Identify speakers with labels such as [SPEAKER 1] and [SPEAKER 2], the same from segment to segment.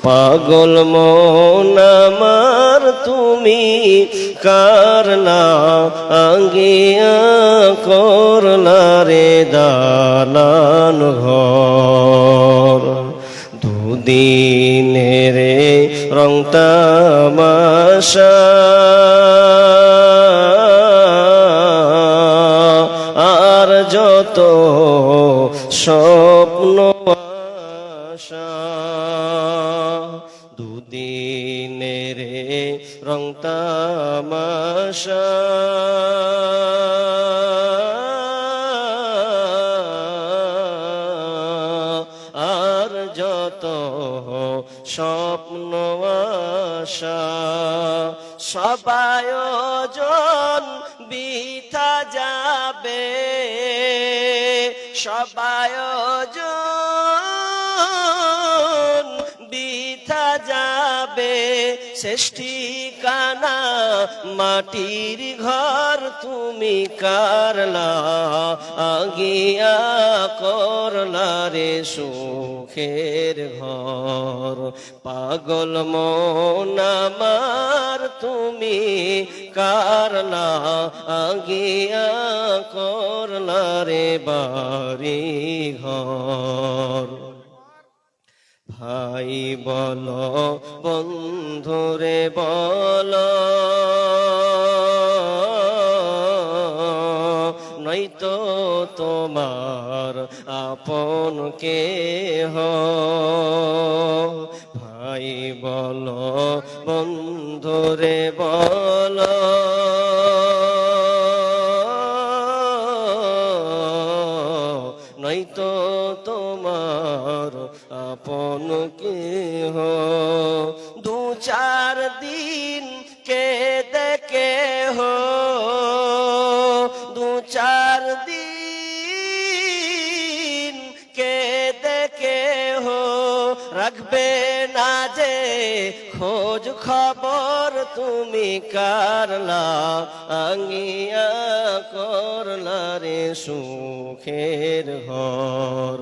[SPEAKER 1] পাগল মন আমার তুমি কারলা আঙ্গিয়া করলা রে দালান ঘর দুদিনের রং তামাশা আর যত স্বপ্ন আশা দুদিনের রং তামাশা আর যত স্বপ্ন আশা সব আয়োজন বৃথা যাবে সব আয়োজন বৃথা যাবে শেষ ঠিকানা মাটির ঘর তুমি কারলা আগিয়া করলা রে সুখের ঘর পাগল মন আমার তুমি কারলা আগিয়া করলা রে বাড়ি ঘর ভাই বলো বন্ধুরে বলো নয়তো তোমার আপন কেহ ভাই বলো বন্ধুরে বলো নয়তো তোমার আপন কেহ দু চার দিন কেঁদে কেহ দু চার দিন কেঁদে কেহ রাখবে না যে খোঁজ খবর তুমি কারলা আঙ্গিয়া করলা রে সুখের ঘর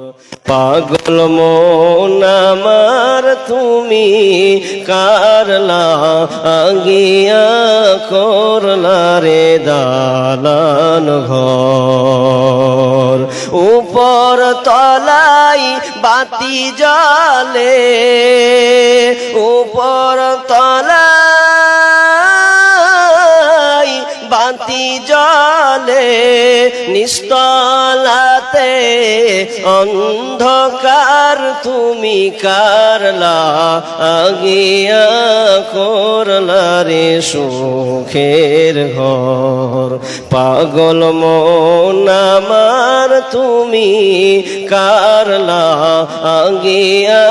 [SPEAKER 1] পাগল মন আমার তুমি কারলা আঙ্গিয়া করলা রে দালান ঘর উপর তলায় বাতি জ্বলে উপর তলায় বাতি জ্বলে নিস্তলাতে অন্ধকার তুমি কারলা আগিয়া করলা রে সুখের ঘর পাগল মন আমার তুমি কারলা আগিয়া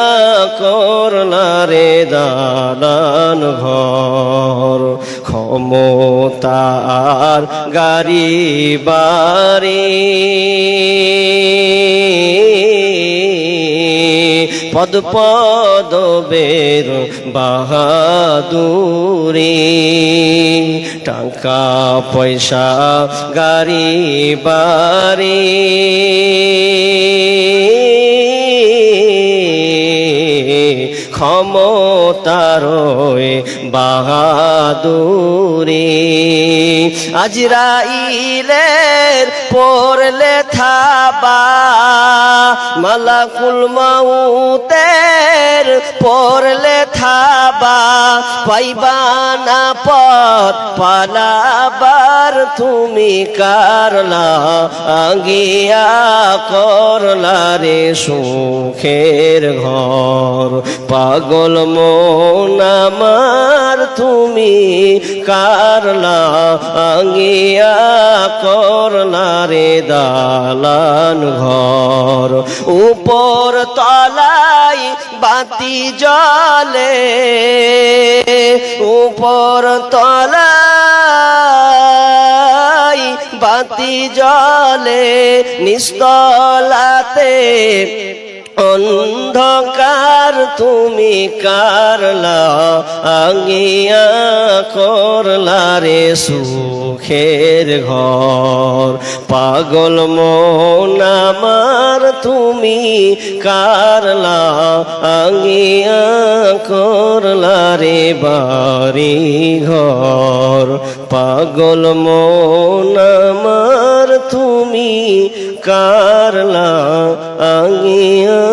[SPEAKER 1] করলা রে দালান ঘর ক্ষমতার গাড়ি বাড়ি পদ পদবের বাহাদুরি টাকা পয়সা গাড়ি বাড়ি ক্ষমতার বাহাদুরি আজরাইলের পড়লে থাবা মালাকুল মাউতের পড়লে থাবা পাইবা না পথ পালাবার তুমি কারলা আগিয়া করলা রে সুখের ঘর পাগল মন আমার তুমি কারলা আগিয়া করলা রে দালান ঘর উপর তলায় বাতি জ্বলে উপর তলায় বাতি জ্বলে নিস্তলাতে অন্ধকার তুমি কারলা আঙ্গিয়া করলা রে সুখের ঘর পাগল মন আমার তুমি কারলা আঙ্গিয়া করলা রে বাড়ি ঘর পাগল মন আমার তুমি কারলা আঙ্গিয়া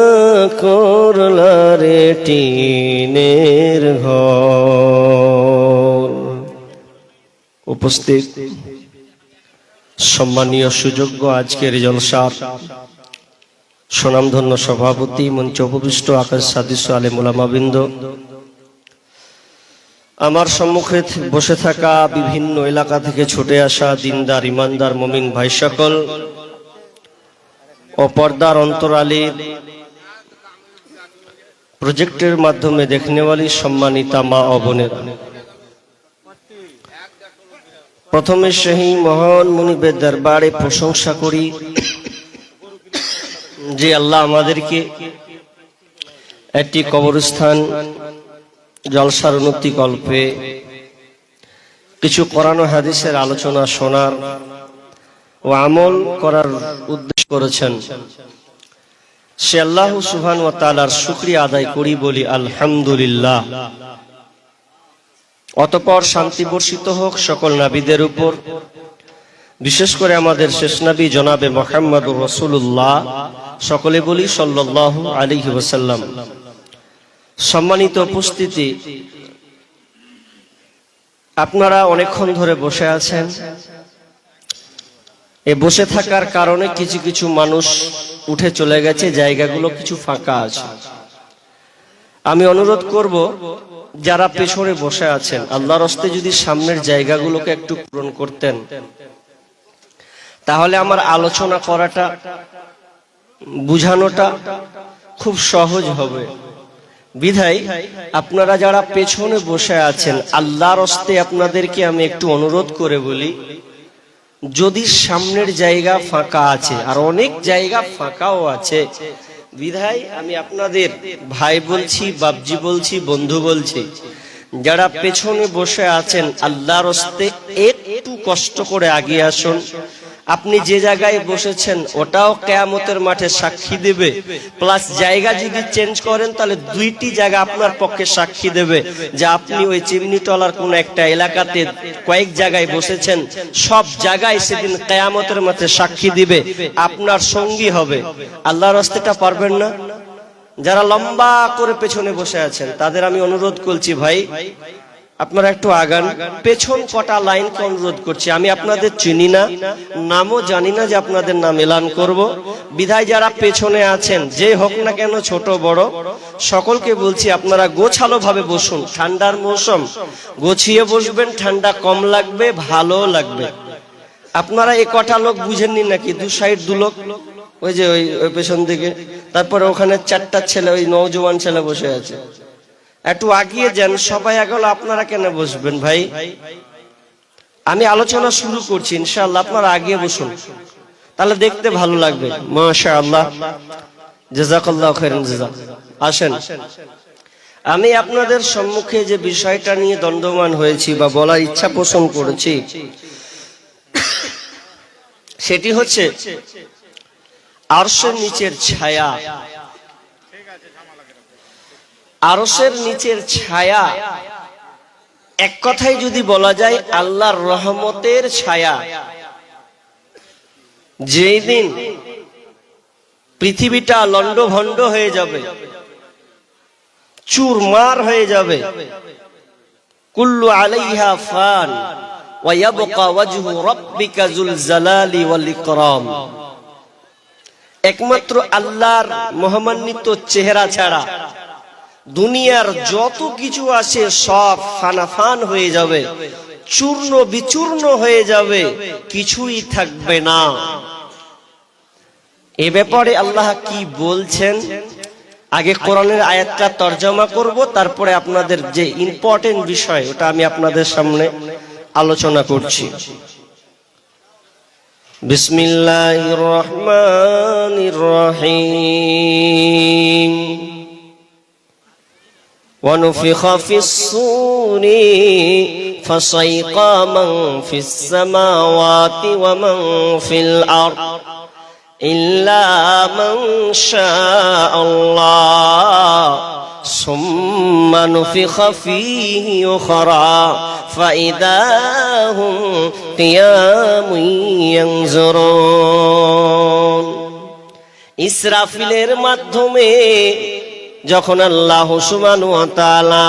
[SPEAKER 1] করলা রে টিনের ঘর। উপস্থিত সম্মানীয় সুযোগ্য আজকের জলসার সুনামধন্য সভাপতি, মঞ্চে উপবিষ্ট আকাশ সাদিস আলেম উলামাবৃন্দ, আমার সম্মুখে বসে থাকা বিভিন্ন এলাকা থেকে ছুটে আসা দিনদার ইমানদার মুমিন ভাই সকল ও পর্দার অন্তরালীর প্রজেক্টের মাধ্যমে দেখনেওয়ালি সম্মানিতা মা ও বোনেরা, প্রথমে সেই মহান মুনিবের দরবারে প্রশংসা করি যে আল্লাহ আমাদেরকে একটি কবরস্থান জলসার উন্নতি কল্পে কিছু কোরআন ও হাদিসের আলোচনা শোনার ও আমল করার উদ্দেশ্য করেছেন। সে আল্লাহ সুবহানাহু ওয়া তাআলার শুকরিয়া আদায় করি, বলি আলহামদুলিল্লাহ। অতঃপর শান্তি বর্ষিত হোক সকল নবীদের উপর, বিশেষ করে আমাদের শেষ নবী জনাবে মুহাম্মদুর রাসূলুল্লাহ, সকলে বলি সাল্লাল্লাহু আলাইহি ওয়াসাল্লাম। সম্মানিত উপস্থিতি, আপনারা অনেকক্ষণ ধরে বসে আছেন। এই বসে থাকার কারণে কিছু কিছু মানুষ উঠে চলে গেছে, জায়গাগুলো কিছু ফাঁকা আছে। আমি অনুরোধ করব যারা পেছনে বসে আছেন, আল্লাহর হস্তে যদি সামনের জায়গাগুলোকে একটু পূরণ করতেন, তাহলে আমার আলোচনা করাটা, বুঝানোটা খুব সহজ হবে। বিধায় আপনারা যারা পেছনে বসে আছেন, আল্লাহর হস্তে আপনাদেরকে আমি একটু অনুরোধ করে বলি, যদি সামনের জায়গা ফাঁকা আছে, আর অনেক জায়গা ফাঁকাও আছে, বিধায় আমি আপনাদের ভাই বলছি, বাপজি বলছি, বন্ধু বলছি, যারা পেছনে বসে আছেন, আল্লাহর হস্তে একটু কষ্ট করে আগিয়ে আসুন। আপনি যে জায়গায় বসেছেন ওটাও কিয়ামতের মাঠে সাক্ষী দেবে, প্লাস জায়গা যদি চেঞ্জ করেন তাহলে দুইটি জায়গা আপনার পক্ষে সাক্ষী দেবে যে আপনি ওই চিমনিটলার কোন একটা এলাকাতে কয়েক জায়গায় বসেছেন। সব জায়গায় সেদিন কিয়ামতের মাঠে সাক্ষী দিবে, আপনার সঙ্গী হবে। আল্লাহর রাস্তাটা পারবেন না? যারা লম্বা করে পেছনে বসে আছেন তাদের আমি অনুরোধ করছি, ভাই আপনারা একটু আগান। পেছন কটা লাইনকে অনুরোধ করছি, আমি আপনাদের চিনি না, নামও জানি না যে আপনাদের নাম এলান করব। বিধায় যারা পেছনে আছেন, যে হোক না কেন, ছোট বড়, সকলকে বলছি আপনারা গোছালো ভাবে বসুন। ঠান্ডার মৌসুম, গোছিয়ে বসবেন, ঠান্ডা কম লাগবে, ভালো লাগবে। আপনারা এই কটা লোক বুঝেননি নাকি? দু সাইড দু লোক, ওই যে ওই পেছন দিকে, তারপরে ওখানে চারটা ছেলে, ওই নওজোয়ান ছেলে বসে আছে। একটু আগিয়ে যান, সবাই আগেও আপনারা কেন বসবেন ভাই? আমি আলোচনা শুরু করছি, ইনশাআল্লাহ আপনারা আগিয়ে বসুন, তাহলে দেখতে ভালো লাগবে। মাশাআল্লাহ, জাযাকাল্লাহু খাইরান জাযা। আসেন, আমি আপনাদের সম্মুখে যে বিষয়টা নিয়ে দণ্ডমান হয়েছি বা বলার ইচ্ছা পোষণ করেছি, সেটি হচ্ছে আরশের নিচের ছায়া। আরশের নিচের ছায়া, এক কথায় যদি বলা যায় আল্লাহর রহমতের ছায়া। যেই দিন পৃথিবীটা লন্ডভন্ড হয়ে যাবে, চুরমার হয়ে যাবে, কুল্লু আলাইহা ফান ওয়া ইয়াবকা ওয়াজহু রাব্বিকা যুল জালালি ওয়াল ইকরাম। একমাত্র আল্লাহর মহামান্বিত চেহারা ছাড়া দুনিয়ার যত কিছু আছে সব ফানাফান হয়ে যাবে, চূর্ণ বিচূর্ণ হয়ে যাবে, কিছুই থাকবে না। এ ব্যাপারে আল্লাহ কি বলছেন, আগে কোরআনের আয়াতটা তরজমা করব, তারপরে আপনাদের যে ইম্পর্টেন্ট বিষয় ওটা আমি আপনাদের সামনে আলোচনা করছি। বিসমিল্লাহির রহমানির রহিম। ونفخ في الصور فصيق من في السماوات ومن في الأرض إلا من شاء الله ثم نفخ فيه أخرى فإذا هم قيام ينظرون। ইসরাফিলের মাধ্যমে যখন আল্লাহ সুবহানাহু ওয়া তাআলা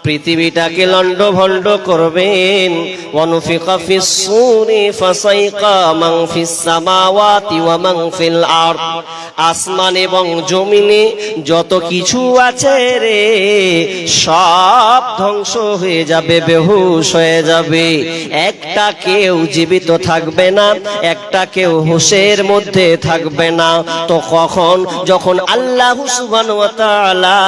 [SPEAKER 1] পৃথিবীটাকে লন্ডভন্ড করবেন, ওয়ানুফিকা ফিস সূরি ফাসাইকা মান ফিস সামাওয়াতি ওয়া মান ফিল আরদ, আসমান এবং জমিনে যত কিছু আছে রে সব ধ্বংস হয়ে যাবে, বেহুশ হয়ে যাবে। একটা কেউ জীবিত থাকবে না, একটা কেউ হুঁশের মধ্যে থাকবে না। তো কখন? যখন আল্লাহ সুবহানাহু ওয়া তাআলা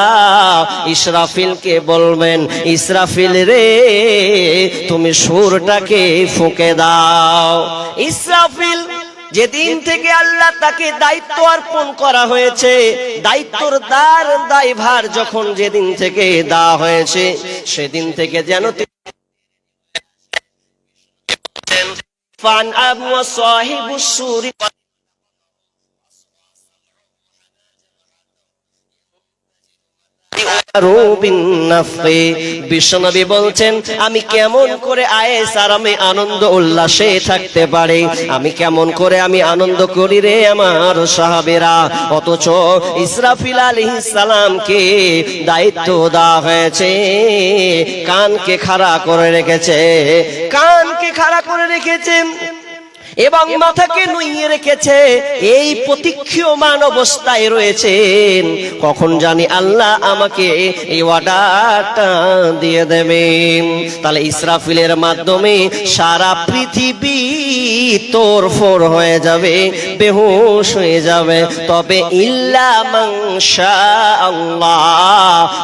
[SPEAKER 1] ইসরাফিলকে বলবেন, ইসরাফিল রে তুমি সুরটাকে ফুঁকে দাও। ইসরাফিল যেদিন থেকে আল্লাহ তাকে দায়িত্ব অর্পণ করা হয়েছে, দায়িত্বর দায়ভার যখন যেদিন থেকে দেওয়া হয়েছে, সেদিন থেকে যেন ফান আবু সাহিবুস সুরি বিশ্বনবী বলছেন, আমি কেমন করে আয়েস আরামে আনন্দ উল্লাসে থাকতে পারি, আমি কেমন করে আমি আনন্দ করি রে আমার সাহাবেরা। অথচ ইসরাফিল আলাইহিস সালামকে দায়িত্ব দেওয়া হয়েছে, কানকে খাড়া করে রেখেছে, কানকে খাড়া করে রেখেছে এবং মাথাকে নুইয়ে রেখেছে। এই প্রতীক্ষমান অবস্থায় রয়েছেন, কখন জানি আল্লাহ আমাকে এই অর্ডারটা দিয়ে দেবেন। তাহলে ইসরাফিলের মাধ্যমে সারা পৃথিবী তোড়ফোড় হয়ে যাবে, বেহুশ হয়ে যাবে। তবে ইল্লা মান শাআল্লাহ,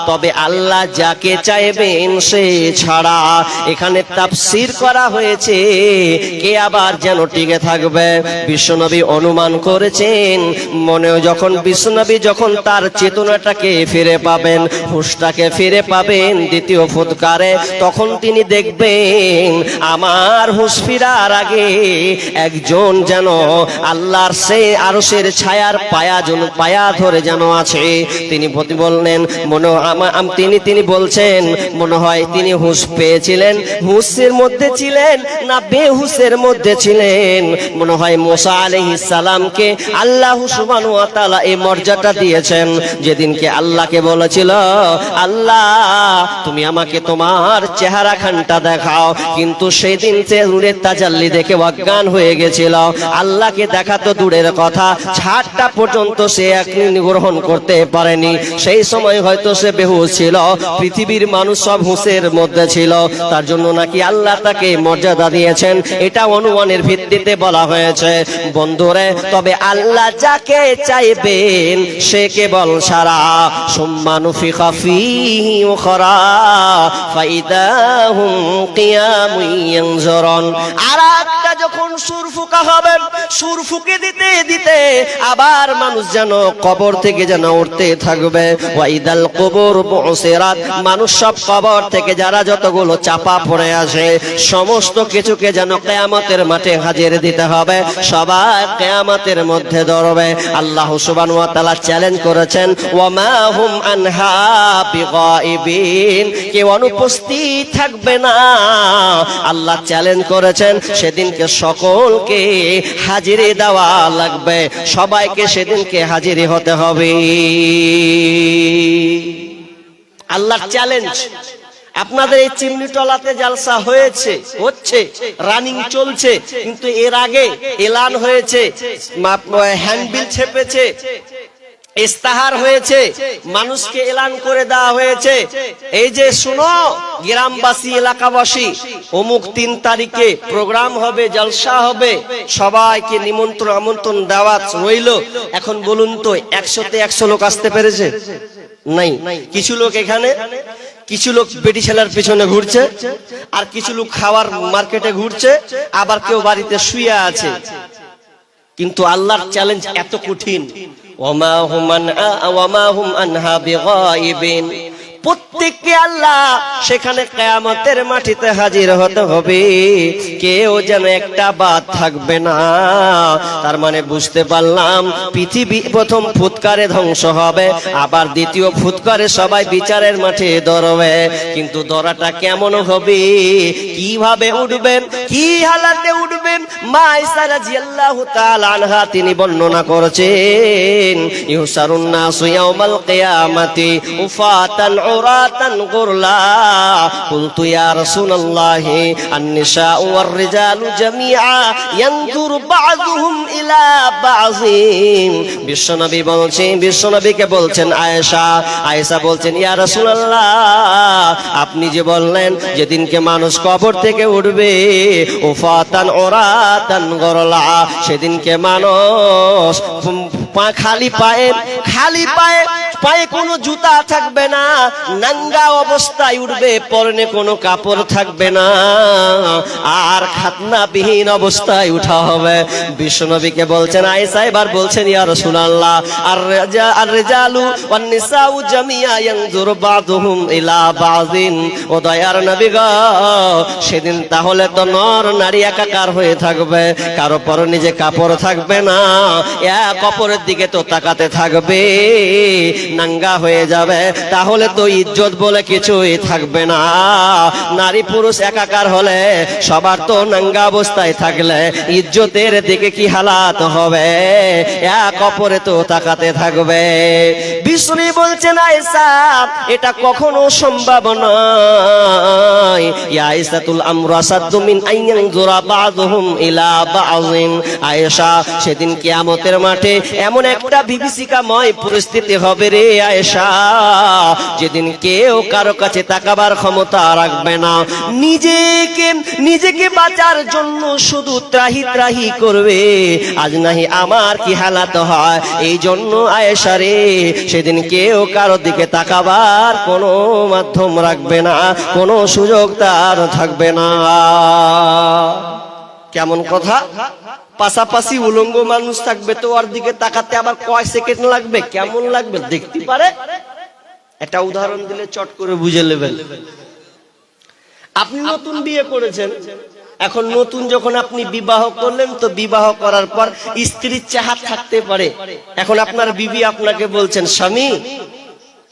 [SPEAKER 1] তবে আল্লাহ যাকে চাইবেন সে ছাড়া। এখানে তাফসীর করা হয়েছে কে আবার যেন টিকে থাকবে। বিশ্বনবী অনুমান করেছেন, মনে যখন বিশ্বনবী যখন তার চেতনাটাকে ফিরে পাবেন, হুঁশটাকে ফিরে পাবেন দ্বিতীয় ফুৎকারে, তখন তিনি দেখবেন আমার হুঁশ ফিরার আগে একজন যেন আল্লাহর সে আরশের ছায়ার পায়া ধরে যেন আছে। তিনি বললেন, তিনি বলছেন মনে হয় তিনি হুঁশ পেয়েছিলেন, হুঁশের মধ্যে ছিলেন না বেহুশের মধ্যে ছিলেন। মনে হয় মুসা আলাইহিস সালামকে আল্লাহ সুবহানাহু ওয়া তাআলা এই মর্যাদা দিয়েছেন, যেদিনকে আল্লাহকে বলেছিল, আল্লাহ তুমি আমাকে তোমার চেহারা খানটা দেখাও, কিন্তু সেদিন সে নূরের তাজাল্লি দেখে অজ্ঞান হয়ে গেছিল। আল্লাহকে দেখা তো দূরের কথা, ছাড়টা পর্যন্ত সে একদিন গ্রহণ করতে পারেনি। সেই সময় হয়তো সে বেহুশ ছিল, পৃথিবীর মানুষ সব হুঁশের মধ্যে ছিল, তার জন্য নাকি আল্লাহ তাকে মর্যাদা দিয়েছেন। এটা অনুমানের ভিত্তিতে বলা হয়েছে। বন্ধুরে, তবে আল্লাহ যাকে চাইবেন সে কেবল সারা। সুম্মা নুফিখা ফীহি উখরা ফাইদা হুম কিয়ামুন ইয়ানজুরুন। আরেকটা যখন সুর ফুঁকা হবে, সুর ফুঁকে দিতে দিতে আবার মানুষ যেন কবর থেকে যেন উঠতে থাকবে। ওয়াইদাল কুবুর বুসিরাত, মানুষ সব কবর থেকে যারা যতগুলো চাপা পড়ে আছে সমস্ত কিছুকে যেন কিয়ামতের মাঠে হাজির দিতে হবে, সবাই কিয়ামতের মধ্যে ধরবে। আল্লাহ সুবহানাহু ওয়া তাআলা চ্যালেঞ্জ করেছেন, ওয়া মা হুম আনহা বিগাইবিন, কেউ অনুপস্থিত থাকবে না। আল্লাহ চ্যালেঞ্জ করেছেন, সেদিনকে সকলকে হাজিরি দেওয়া লাগবে, সবাইকে সেদিনকে হাজিরি হতে হবে। আল্লাহর চ্যালেঞ্জ। আপনাদের এই চিমনিটলাতে জালসা হয়েছে, হচ্ছে, রানিং চলছে, কিন্তু এর আগে এলান হয়েছে, হ্যান্ডবিল ছেপেছে, ইস্তাহার হয়েছে, মানুষকে এলান করে দেওয়া হয়েছে, এই যে শুনো গ্রামবাসী এলাকাবাসী, অমুক 3 তারিখে প্রোগ্রাম হবে, জলসা হবে, সবাইকে নিমন্ত্রণ আমন্ত্রণ দেওয়া রইল। এখন বলুন তো 100তে 100 লোক আসতে পেরেছে? নাই। কিছু লোক এখানে, কিছু লোক বেটি ছেলের পিছনে ঘুরছে, আর কিছু লোক খাওয়ার মার্কেটে ঘুরছে, আবার কেউ বাড়িতে শুয়ে আছে। কিন্তু আল্লাহর চ্যালেঞ্জ এত কঠিন, ওমা হুম আনহা বিগাইবিন, প্রত্যেককে আল্লাহ সেখানে কিয়ামতের মাটিতে হাজির হতে হবে, কেউ যেন একটা বাদ থাকবে না। তার মানে বুঝতে পারলাম পৃথিবী প্রথম ফুৎকারে ধ্বংস হবে, আবার দ্বিতীয় ফুৎকারে সবাই বিচারের মাঠে দাঁড়াবে। কিন্তু দরাটা কেমন হবে, কিভাবে উঠবেন, কি হালাতে উঠবেন, মা আয়েশা রাদিয়াল্লাহু তাআলা আনহা তিনি বর্ণনা করেছেন, ইউসারুন নাসু ইয়াউমাল কিয়ামাতি উফাতান উরাতান গুরলা, কুলতু ইয়া রাসূলুল্লাহি আন-নিসাউ ওয়ার-রিজালু জামিআ ইয়ানজুরু বা'যুহুম ইলা বা'যিন। বিশ্বনবী বলছেন, বিশ্বনবীকে বলছেন আয়েশা বলছেন, ইয়া রাসূলুল্লাহ, আপনি যে বললেন যেদিনকে মানুষ কবর থেকে উঠবে উফাতান উরাতান গুরলা, সেদিনকে মানুষ খালি পায়ে কোনো জুতা থাকবে না, নাঙ্গা অবস্থায় উঠবে, পরনে কোনো কাপড় থাকবে না, আর খাতনাবিহীন অবস্থায় উঠা হবে। বিশ্বনবীকে বলছেন আয়েশা এবার বলছেন, ইয়া রাসূলুল্লাহ, আর রিজালু ওয়ান নিসাউ জামিআ ইয়ানজুরু বা'যুহুম ইলা বা'যিন, ও দয়ার নবী গো, সেদিন তাহলে তো নর নারী একাকার হয়ে থাকবে, কারো পরনে যে কাপড় থাকবে না, এক অপরের দিকে তো তাকাতে থাকবে, নাঙ্গা হয়ে যাবে, তাহলে তো ইজ্জত বলে কিছুই থাকবে না। নারী পুরুষ একাকার হলে সবার তো নাঙ্গা অবস্থায় থাকলে ইজ্জতের দিকে কি হালাত হবে, এক অপরে তো তাকাতে থাকবে। বিষ্ণু বলছেন আয়েশা এটা কখনো সম্ভব নয়, ইয়া আয়েশাতুল আমরু আসাদ্দু মিন আইয়ানজুরা বা'যুহুম ইলা বা'যিন। আয়েশা সেদিন কিয়ামতের মাঠে এমন একটা বিভীষিকাময় পরিস্থিতি হবে রে আয়েশা, যেদিন কেউ কারো কাছে তাকাবার ক্ষমতা রাখবে না, নিজেকে বাঁচার জন্য শুধু ত্রাহি করবে, আজ নাহি আমার কি হালাত হয়। এই জন্য আয়েশা রে, সেদিন কেউ কারো দিকে তাকাবার কোনো মাধ্যম রাখবে না, কোনো সুযোগ তার থাকবে না। কেমন কথা, পাশাপাশি উলঙ্গ মানুষ থাকবে, তো ওর দিকে তাকাতে আবার কয় সেকেন্ড লাগবে, কেমন লাগবে দেখতে পারে। একটা উদাহরণ দিলে চট করে বুঝে নেবেন। আপনি নতুন বিয়ে করেছেন, এখন নতুন যখন আপনি বিবাহ করলেন, তো বিবাহ করার পর স্ত্রীর চাহাত থাকতে পারে। এখন আপনার বিবি আপনাকে বলছেন, স্বামী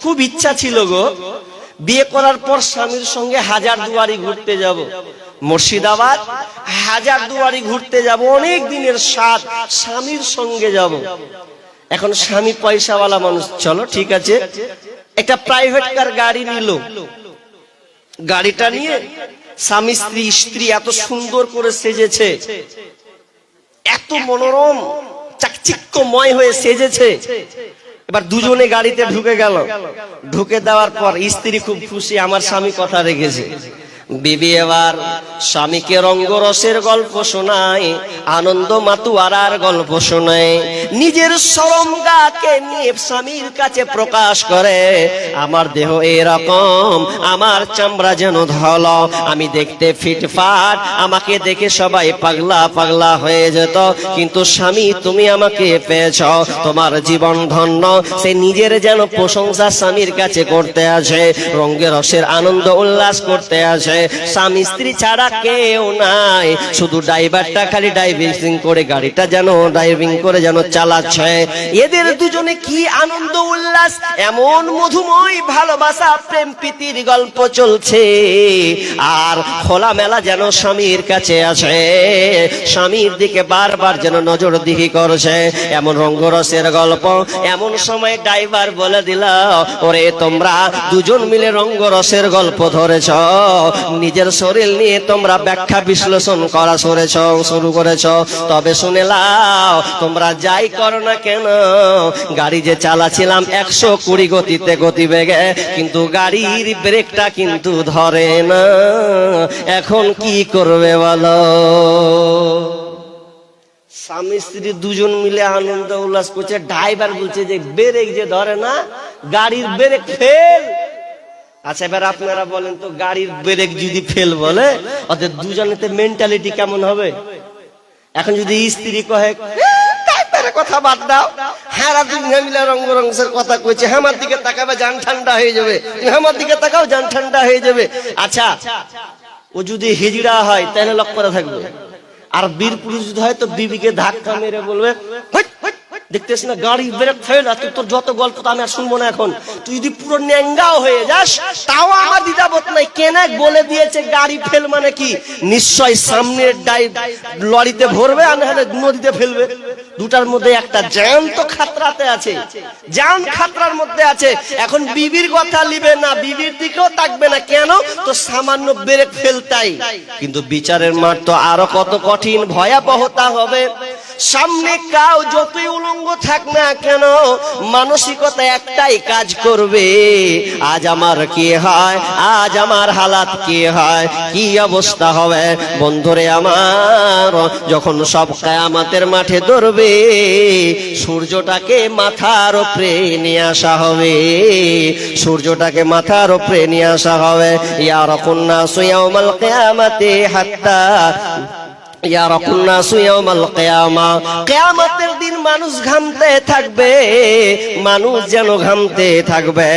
[SPEAKER 1] খুব ইচ্ছা ছিল গো, বিয়ে করার পর স্বামীর সঙ্গে হাজারদুয়ারি ঘুরতে যাব, মুর্শিদাবাদ হাজারদুয়ারি ঘুরতে যাব, অনেক দিনের স্বাদ, স্বামীর সঙ্গে যাব। এখন স্বামী পয়সাওয়ালা মানুষ, চলো ঠিক আছে, একটা প্রাইভেট কার গাড়ি নিল, গাড়িটা নিয়ে স্বামী স্ত্রী এত সুন্দর করে সেজেছে, এত মনোরম চাকচিক্যময় হয়ে সেজেছে। এবার দুজনে গাড়িতে ঢুকে গেল, ঢুকে দেওয়ার পর স্ত্রী খুব খুশি, আমার স্বামী কথা রেখেছে। বিবি এবার স্বামীকে রঙ্গরসের গল্প শোনায়, আনন্দ মাতুয়ারার গল্প শোনায়, নিজের শরমগাকে নিয়ে স্বামীর কাছে প্রকাশ করে, আমার দেহ এরকম, আমার চামড়া যেন ধল, আমি দেখতে ফিটফাট, আমাকে দেখে সবাই পাগলা পাগলা হয়ে যেত, কিন্তু স্বামী তুমি আমাকে পেয়েছ, তোমার জীবন ধন্য। সে নিজের যেন প্রশংসা স্বামীর কাছে করতে আসে, রঙ্গে রসের আনন্দ উল্লাস করতে আসে। স্বামী স্ত্রী ছাড়া কেউ নাই, শুধু ড্রাইভারটা খালি ড্রাইভিং করে গাড়িটা যেন ড্রাইভিং করে যেন চালাচ্ছে। এদের দুজনে কি আনন্দ উল্লাস, এমন মধুময় ভালোবাসা প্রেম প্রীতির গল্প চলছে, আর খোলামেলা যেন স্বামীর কাছে আসে, স্বামীর দিকে বারবার যেন নজর দিহি করছে, এমন রঙ্গরসের গল্প। এমন সময় ড্রাইভার বলে দিল, ওরে তোমরা দুজন মিলে রঙ্গরসের গল্প ধরেছ, নিজের শরীর নিয়ে তোমরা ব্যাখ্যা বিশ্লেষণ করা শুরু করেছ, তবে শুনে লাও, তোমরা যাই করো না কেন, গাড়ি যে চালাছিলাম 120 গতিতে গতিবেগে, কিন্তু গাড়ির ব্রেকটা কিন্তু ধরে না, এখন কি করবে বলো। স্বামী স্ত্রী দুজন মিলে আনন্দ উল্লাস করছে, ড্রাইভার বলছে যে ব্রেক যে ধরে না, গাড়ির ব্রেক ফেল। আচ্ছা এবার আপনারা বলেন তো, গাড়ির ব্রেক যদি ফেল বলে, ওদের দুজনেতে মেন্টালিটি কেমন হবে? এখন যদি স্ত্রী কহে ডাক্তারের কথা বাদ দাও, হ্যাঁ দুনিয়া মিলে রঙ্গের কথা কইছে, আমার দিকে তাকাবে জান ঠান্ডা হয়ে যাবে, আমার দিকে তাকাও জান ঠান্ডা হয়ে যাবে। আচ্ছা ও যদি হিজড়া হয় তাহলে লক করে থাকবে, আর বীর পুরুষ যদি হয় তো বিবিকে ধাক্কা মেরে বলবে দেখতেছ না গাড়ি ব্রেক ফেল, তুই তোর যত গল্প তো আমি আর শুনবো না এখন, তুই যদি পুরো ন্যাঙ্গাও হয়ে যাস তাও আমার দ্বিধাবোধ নাই। কেন বলে দিয়েছে গাড়ি ফেল মানে কি, নিশ্চয় সামনের লরিতে ভরবে আর নাহলে নদীতে ফেলবে, দুটার মধ্যে একটা জান তো খাতরাতে আছে, জান খাতরার মধ্যে আছে। এখন বিবির কথা লিবে না, বিবির দিকেও তাকবে না, কেন তো সামান্য ব্রেক ফেলতাই। কিন্তু বিচারের মাঠ তো আরো কত কঠিন ভয়াবহতা হবে। সামনে কাউ যতই উলঙ্গ থাক না কেন মানসিকতা একটাই কাজ করবে, আজ আমার কি হয়, আজ আমার হালাত কি হয়, কি অবস্থা হবে। বন্ধুরে আমার, যখন সব কিয়ামতের মাঠে ধরবে, সূর্যটাকে মাথার উপরে নিয়ে আসা হবে, সূর্যটাকে মাথার উপরে নিয়ে আসা হবে। ইয়ারাকুন নাসু ইয়াউমাল কিয়ামাতি হাত্তা কিয়ামতের দিন মানুষ ঘামতে থাকবে, মানুষ যেন ঘামতে থাকবে।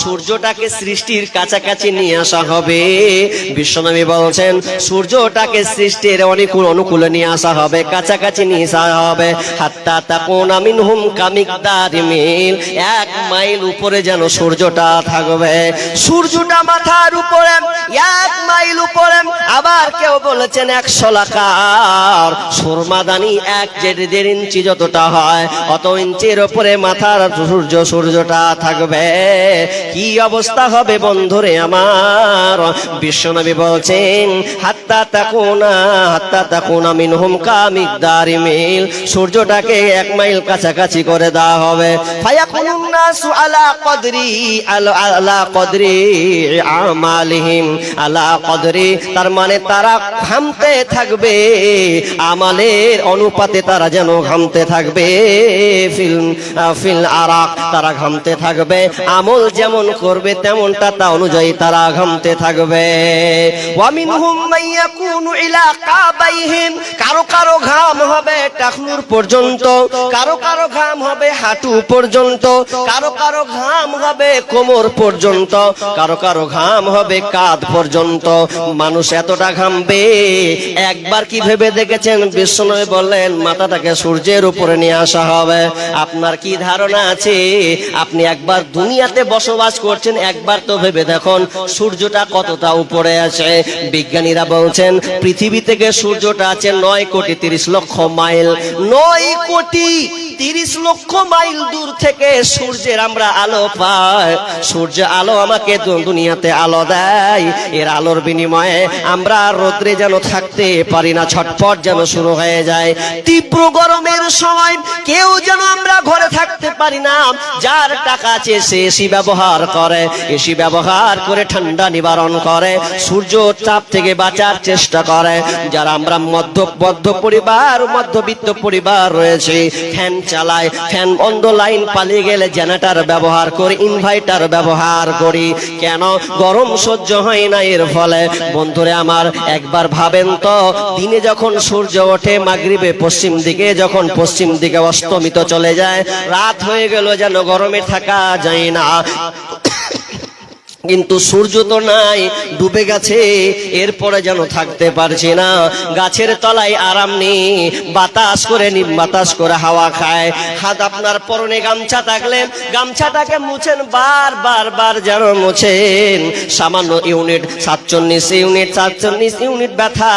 [SPEAKER 1] সূর্যটাকে সৃষ্টির কাছাকাছি নিয়ে আসা হবে। বিশ্বনবী বলছেন সূর্যটাকে সৃষ্টির অনেক অনুকূলে নিয়ে আসা হবে, কাছাকাছি নিয়ে আসা হবে। হাত্তা তাকুনা মিনহুম কামিকদারি মিল, 1 মাইল উপরে যেন সূর্যটা থাকবে। সূর্যটা মাথার উপরে 1 মাইল উপরে। আবার কেউ বলেছেন 100 লাখার সুরমাদানি 1.5 ইঞ্চি যতটা হয় অত ইঞ্চির উপরে মাথার সূর্যটা থাকবে। কি অবস্থা হবে বন্ধুরে আমার। বিশ্বনবী বলছেন হাত্তা তাকুনা মিনহুম কামিকদারি মিল, সূর্যটাকে 1 মাইল কাছাকাছি করে দেওয়া হবে। ফায়াকুনুন নাসু আলা কদরি আমালিহিম আলা কদরি, তার মানে তারা ঘামতে থাকবে, আমালের অনুপাতে তারা যেন ঘামতে থাকবে। ফিল আরাক, তারা ঘামতে থাকবে, আমল যেমন করবে তেমনটা তা অনুযায়ী তারা ঘামতে থাকবে। ওয়া মিনহুম মাইয়াকুনু ইলা কাবাইহিম, কারো কারো ঘাম হবে টাকনুর পর্যন্ত, কারো কারো ঘাম হবে হাঁটু পর্যন্ত, কারো কারো ঘাম হবে কোমর পর্যন্ত, কারো কারো ঘাম হবে কাঁধ পর্যন্ত। মানুষ এতটা ঘামবে, একবার কি ভেবে দেখেছেন? বিশ্বনবী বললেন মাথাটাকে সূর্যের উপরে নিয়ে আসা হবে। আপনার কি ধারণা আছে? আপনি একবার দুনিয়াতে বসবাস করছেন, একবার তো ভেবে দেখুন সূর্যটা কতটা উপরে আছে। বিজ্ঞানীরা বলছেন পৃথিবী থেকে সূর্যটা আছে 9 কোটি 30 লক্ষ মাইল। 9 কোটি 30 লক্ষ মাইল দূর থেকে সূর্যের আমরা আলো পাই। সূর্য আলো আমাকে দুনিয়াতে আলো দেয়, এর আলোর বিনিময়ে আমরা রোদ্রে যেন থাকতে পারি না, ছটফট যেন শুরু হয়ে যায়। তীব্র গরমের সময় কেউ যেন আমরা ঘরে থাকতে পারি না। যার টাকা আছে সে এসি ব্যবহার করে, এসি ব্যবহার করে ঠান্ডা নিবারণ করে, সূর্য চাপ থেকে বাঁচার চেষ্টা করে। যারা আমরা মধ্যবিত্ত পরিবার রয়েছে, ফ্যান চালায়, ফ্যান বন্ধ, লাইন পালিয়ে গেলে জেনারেটর ব্যবহার করি, ইনভার্টার ব্যবহার করি। কেন? গরম সহ্য হয় না এর ফলে। বন্ধুরে আমার, একবার ভাবেন তো, দিনে যখন সূর্য ওঠে মাগরিবে পশ্চিম দিকে, যখন পশ্চিম দিকে অস্তমিত চলে যায়, রাত হয়ে গেল যেন গরমে থাকা যায় না। কিন্তু সূর্য তো নাই, ডুবে গেছে, এরপরে যেন থাকতে পারছি না। গাছের তলায় আরাম নেই, বাতাস করে হাওয়া খায়। হাত আপনার পরনে গামছা থাকলে গামছাটাকে মুছেন, বার যেন মুছেন। সামান্য ইউনিট 47 ইউনিট ব্যথা,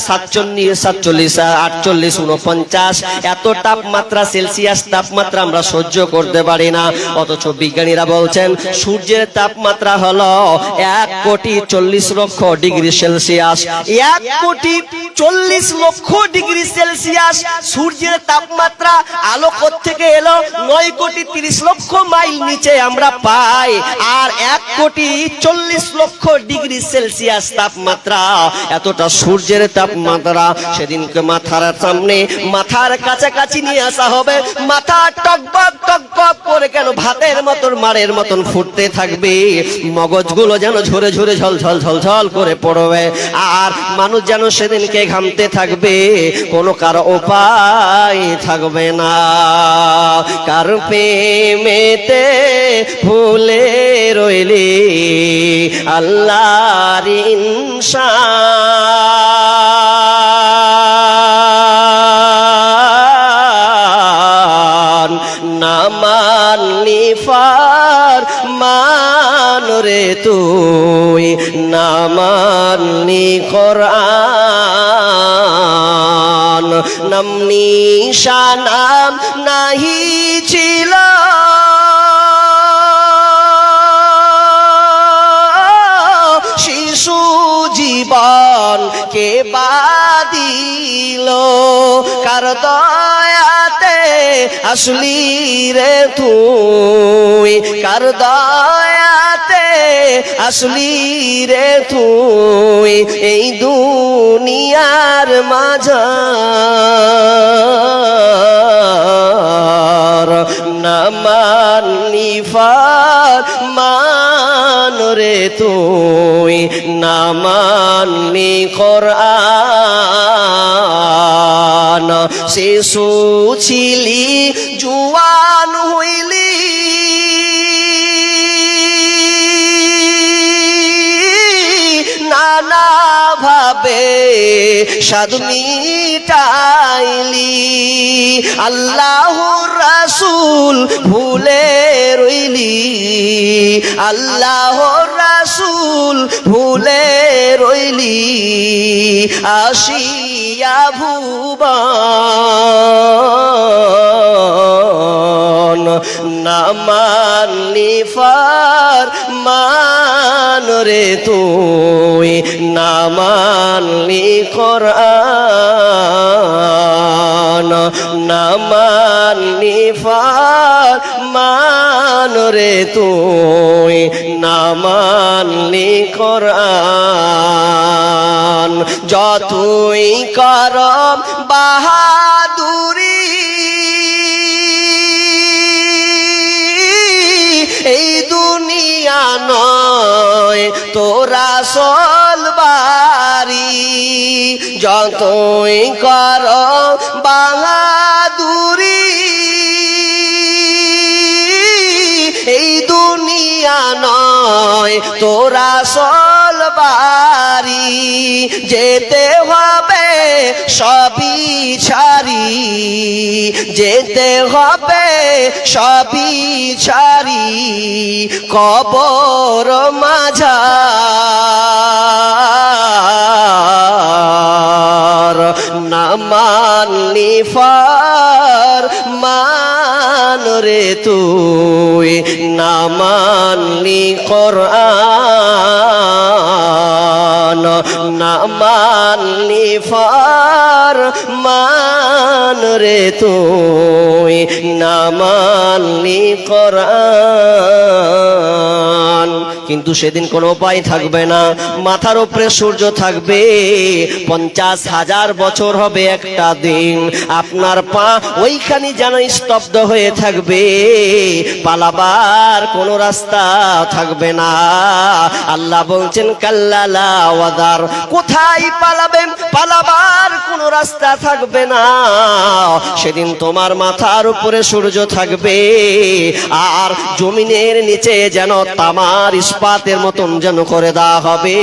[SPEAKER 1] 47, 48, 49 এত তাপমাত্রা, সেলসিয়াস তাপমাত্রা আমরা সহ্য করতে পারি না। অথচ বিজ্ঞানীরা বলছেন সূর্যের তাপমাত্রা 1,40,00,000 ডিগ্রি সেলসিয়াস। 1,40,00,000 সূর্যের তাপমাত্রা। আলো থেকে এলো 9,30,00,000 মাইল নিচে আমরা পাই, আর 1,40,00,000 ডিগ্রি সেলসিয়াস তাপমাত্রা। এতটা সূর্যের তাপমাত্রা। সেদিনকে মাথার সামনে, মাথার কাছাকাছি নিয়ে আসা হবে। মাথা টকবক করে, কেন ভাতের মতন মারের মতন ফুটতে থাকবে। মগজগুলো যেন ঝরে ঝরে ঝলঝল ঝলঝল করে পড়বে, আর মানুষ যেন সেদিনকে ঘামতে থাকবে, কোনো কারো উপায় থাকবে না। কার প্রেমেতে ভুলে রইলি আল্লাহর ইনসান, না মানলি ফরমান রে তুই, না মানলি কোরআন। নাম নিশানাম নাহি ছিল শিশু জীবন কে বাদিল, কার দয়াতে আসলি রে তুই, কার দয়াতে আসলি রে তুই এই দুনিয়ার মাঝার। না মানলি ফরমান রে তুই, না মানলি কোরআন। শিশু ছিলি জুয়ান হইলি নানা ভাবে স্বাদ মিটাইলি, আল্লাহর রাসূল ভুলে রইলি, আল্লাহর রাসূল ভুলে রইলি আসিয়া ভুবন। না মানলি ফরমান রে তুই, না মানলি কোরআন, না মানলি ফরমান রে তুই, না মানলি কোরআন। যতই কর বাহাদুরি এই দুনিয়া নয় তোরা আসল বাড়ি, যতই কর বাহাদুরি এই দুনিয়া নয় তোরা আসল বাড়ি। যেতে হবে সবই ছাড়ি, যেতে হবে সবই ছাড়ি কবর মাঝার। না মানলি ফরমান রে তুই, না মানলি কোরআন, না মানলি ফরমান রে তুই, না মানলি কোরআন। কিন্তু সেদিন কোনো উপায় থাকবে না, মাথার উপরে সূর্য থাকবে, 50,000 বছর হবে একটা দিন, আপনার পা ওইখানে যেন স্তব্ধ হয়ে থাকবে, পালাবার কোনো রাস্তা থাকবে না। আল্লাহ বলছেন কাল্লা লা ওয়াদার, কোথায় পালাবেন, পালাবার কোনো রাস্তা থাকবে না। সেদিন তোমার মাথার উপরে সূর্য থাকবে, আর জমিনের নিচে যেন তামার ইস্পাতের মতন যেন করে দেওয়া হবে।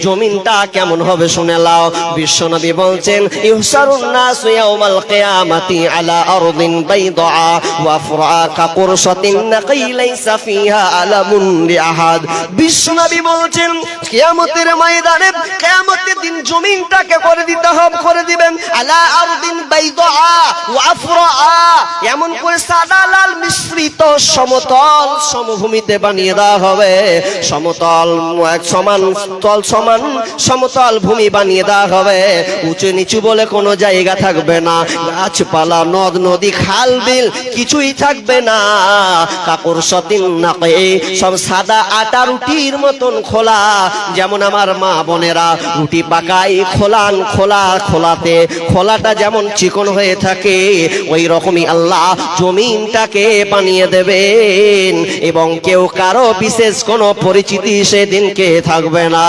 [SPEAKER 1] জমিনটা কেমন হবে শুনে লাও। বিশ্বনবী বলছেন ইহসারুন নাসু ইয়াউমাল কিয়ামাতি আলা আরদিন বাইদা ওয়া ফুরাকা কুরসাতিন নাকি লাইসা ফিহা আলামুন লিআহাদ। বিশ্বনবী বলছেন কিয়ামতের ময়দানে, কিয়ামতের দিন জমিনটাকে করে দিতে হবে, করে দিবেন আলা আরদিন বাইদা ওয়া ফুরা, এমন করে সাদা লাল মিশ্রিত সমতল সমভূমিতে বানিয়ে দেওয়া হবে। সমতল এক সমান তল সমান সমতল ভূমি বানিয়ে দেওয়া হবে, উঁচু নিচু বলে কোনো জায়গা থাকবে না, গাছপালা নদ নদী খাল বিল কিছুই থাকবে না। কাপড় সতিন নাকে সব সাদা আটা রুটির মতন খোলা, যেমন আমার মা বোনেরা রুটি পাকাই খোলান, খোলা খোলাতে খোলাটা যেমন চিকন হয়ে থাকে, ওই রকমই আল্লাহ জমিনটাকে বানিয়ে দেবেন। এবং কেউ কারো বিশেষ কোনো
[SPEAKER 2] পরিচিতি সেদিনকে থাকবে না।